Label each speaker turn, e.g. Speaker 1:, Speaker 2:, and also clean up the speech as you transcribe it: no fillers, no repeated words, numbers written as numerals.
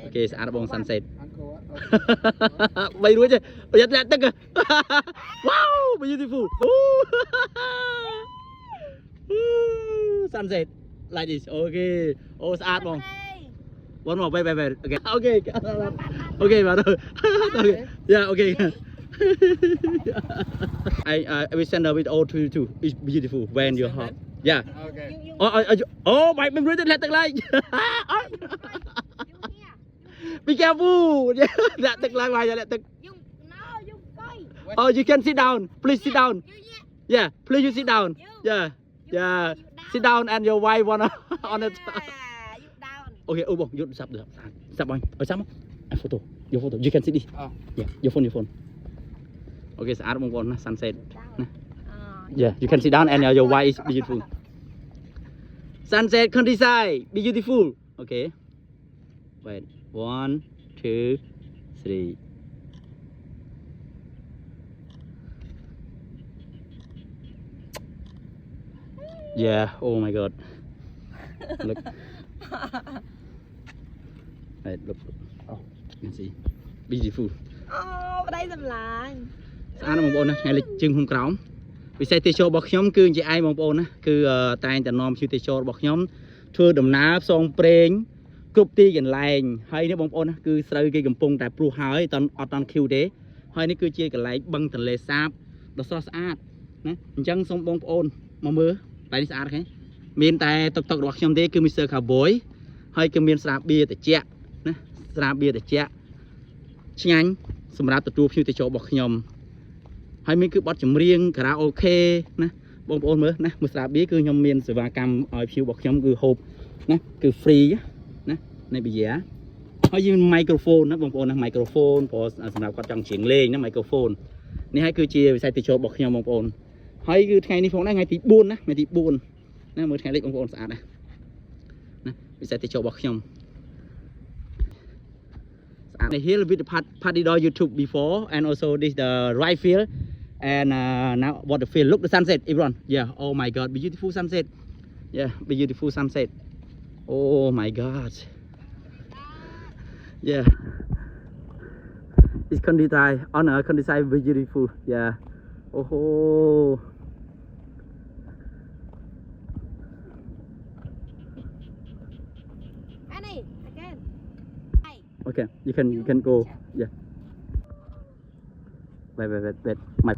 Speaker 1: Okay, it's Arabong sunset. Bay đuôi chứ. Bây giờ tức à. Wow, beautiful. Sunset like this. Okay. Oh, it's Arabong. One more, wait. Okay. Okay, brother. Okay. Yeah, okay. I will send her with all to you too. It's beautiful when you're hot. Yeah.
Speaker 2: Okay.
Speaker 1: Oh, my memory let the light. Be careful. Let the light. Let the. Oh, you can sit down. Please sit down. Yeah, please you sit down. Yeah. Sit down and your wife wanna on it. Okay, oh, you stop được. Stop anh. Ở sao? I photo. Your photo. You can sit đi. Yeah, your phone. Okay, sa Arab mong sunset. Yeah, you can sit down and your wife is beautiful. Sunset countryside, beautiful. Okay. Wait. 1, 2, 3. Yeah. Oh my God. Look. Wait, look. Oh, you can see. Beautiful.
Speaker 2: Oh, đây làm lại.
Speaker 1: ស្អាតណាស់បងប្អូនណាថ្ងៃលិចជើងឃុំក្រោមវិស័យទេសចររបស់ខ្ញុំគឺជាឯងបងប្អូនណាគឺតែងតែនាំភ្ញៀវទេសចររបស់ខ្ញុំធ្វើដំណើរផ្សងព្រេងគ្រប់ទីកន្លែងហើយនេះបងប្អូនណាគឺស្រូវគេកំពុងតែព្រុសហើយអត់តាន់ឃ្យូទេហើយនេះគឺជាកន្លែងបឹងទន្លេសាបដ៏ស្រស់ស្អាតណាអញ្ចឹងសូមបងប្អូនមកមើលតែនេះស្អាតហ្នឹងមានតែតុកតុករបស់ខ្ញុំទេគឺ Mr. Cowboy ហើយគឺមានស្រាបៀរត្រជាក់ណាស្រាបៀរត្រជាក់ឆ្ងាញ់សម្រាប់ទទួលភ្ញៀវទេសចររបស់ខ្ញុំហើយមានគឺបទចម្រៀងខារ៉ាអូខេណាបងប្អូនមើលណាមើលស្រាបៀរគឺខ្ញុំមានសេវាកម្មឲ្យភ្ញៀវរបស់ខ្ញុំគឺហូបណាគឺ free ណានៃប៊ីយ៉ាហើយយើង microphone ណាបងប្អូនណា microphone ព្រោះសម្រាប់គាត់ចង់ច្រៀងលេងណា microphone នេះហើយគឺជាវិស័យទេសចររបស់ខ្ញុំបងប្អូនហើយគឺថ្ងៃនេះផងដែរថ្ងៃទី4ណាថ្ងៃទី4ណាមើលថ្ងៃលេខបងប្អូនស្អាតណាវិស័យទេសចររបស់ខ្ញុំhere with the Padidor YouTube before and also this the right field and now what the field look the sunset everyone yeah oh my God beautiful sunset yeah beautiful sunset oh my God yeah it's countryside on a countryside beautiful yeah oh okay you can go yeah wait my